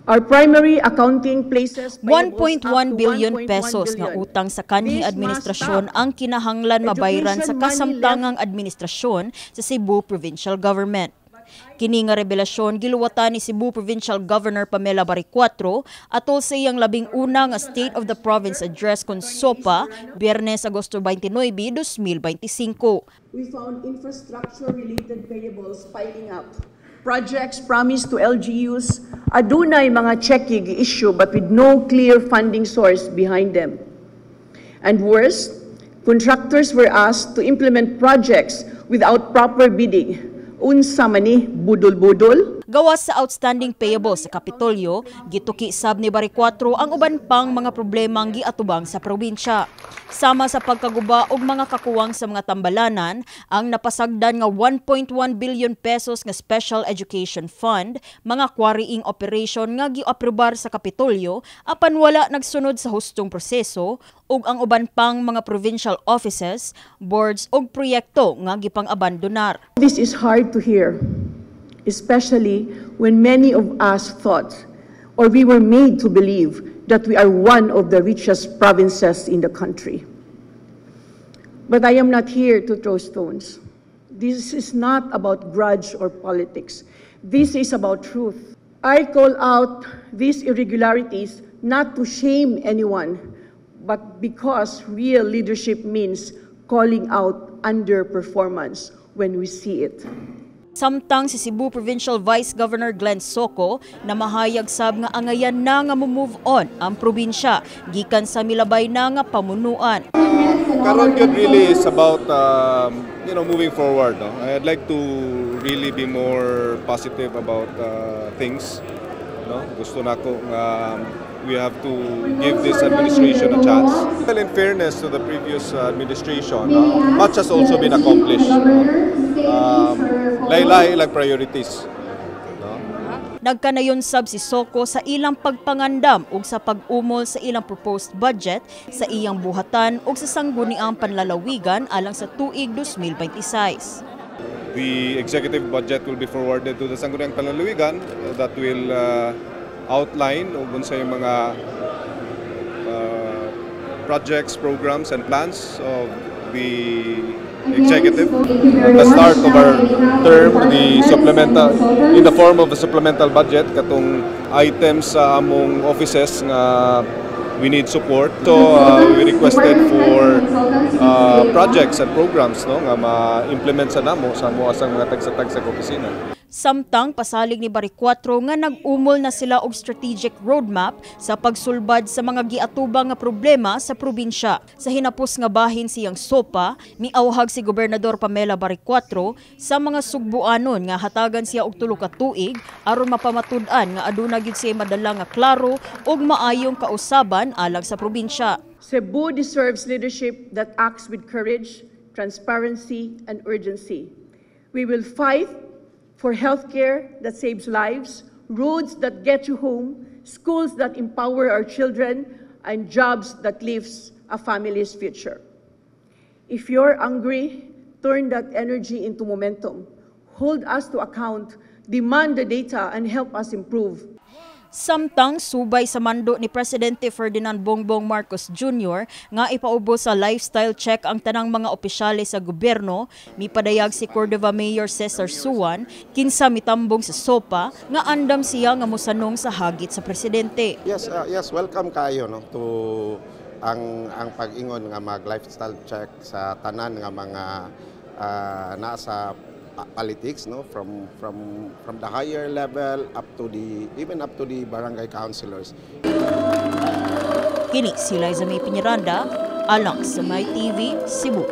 Our primary accounting places 1.1 billion pesos nga utang sa kanhi administrasyon ang kinahanglan mabayaran sa kasamtangang administrasyon sa Cebu Provincial Government. Kini nga revelasyon giluwatan ni Cebu Provincial Governor Pamela Baricuatro atol sa iyang labing una nga State of the Province Address kon SOPA Biyernes Agosto 29, 2025. We found infrastructure-related payables piling up. Projects promised to LGUs, adunay mga cheque gi-issue but with no clear funding source behind them. And worse, contractors were asked to implement projects without proper bidding. Unsa man ni budol-budol. Gawas sa outstanding payables sa Kapitolyo, gituki sab ni Baricuatro ang uban pang mga problema ang giatubang sa probinsya. Sama sa pagkaguba og mga kakuwang sa mga tambalanan, ang napasagdan nga 1.1 billion pesos nga Special Education Fund, mga quarrying operation nga giaprobar sa Kapitolyo apan wala nagsunod sa hustong proseso, ug ang uban pang mga provincial offices, boards ug proyekto nga gipang-abandonar. This is hard to hear, especially when many of us thought or we were made to believe that we are one of the richest provinces in the country. But I am not here to throw stones. This is not about grudge or politics. This is about truth. I call out these irregularities not to shame anyone, but because real leadership means calling out underperformance when we see it. Samtang si Cebu Provincial Vice Governor Glenn Soco na mahayag sab nga angayan na nga move on ang probinsya gikan sa milabay na nga pamunuan. Karon yun really is about moving forward. No? I'd like to really be more positive about things. No? Gusto nako nga we have to give this administration a chance. Well, in fairness to the previous administration, much has also been accomplished. Laylay ilang priorities. Nagkanayon sab si Soco sa ilang pagpangandam ug sa pag-umol sa ilang proposed budget sa iyang buhatan ug sa sangguniang panlalawigan alang sa tuig 2026. The executive budget will be forwarded to the sangguniang panlalawigan that will outline ug unsay mga projects, programs and plans of the executive. At the start of our term, the supplemental in the form of a supplemental budget katong items sa among offices nga we need support. So we requested for projects and programs no nga ma-implement sa namo sa asang mga tag sa opisina. Samtang pasalig ni Baricuatro nga nag-umol na sila og strategic roadmap sa pagsulbad sa mga giatubang nga problema sa probinsya. Sa hinapos nga bahin siyang SOPA, miawhag si Gobernador Pamela Baricuatro sa mga Sugbuanon nga hatagan siya og 3 ka tuig aron mapamatud-an nga aduna gyud siya madala nga klaro ug maayong kausaban alang sa probinsya. Cebu deserves leadership that acts with courage, transparency and urgency. We will fight for healthcare that saves lives, roads that get you home, schools that empower our children, and jobs that lifts a family's future. If you're angry, turn that energy into momentum. Hold us to account, demand the data, and help us improve. Samtang subay sa mando ni Presidente Ferdinand Bongbong Marcos Jr. nga ipaubos sa lifestyle check ang tanang mga opisyales sa gobyerno, mipadayag si Cordova Mayor Cesar Suwan kinsa mitambong sa SOPA nga andam siya nga mosanong sa hagit sa presidente. Yes, welcome kayo no to ang pag-ingon nga mag lifestyle check sa tanan nga mga nasa politics no from the higher level up to the barangay councilors. Kini si Liza May Piñaranda alang sa My TV Cebu.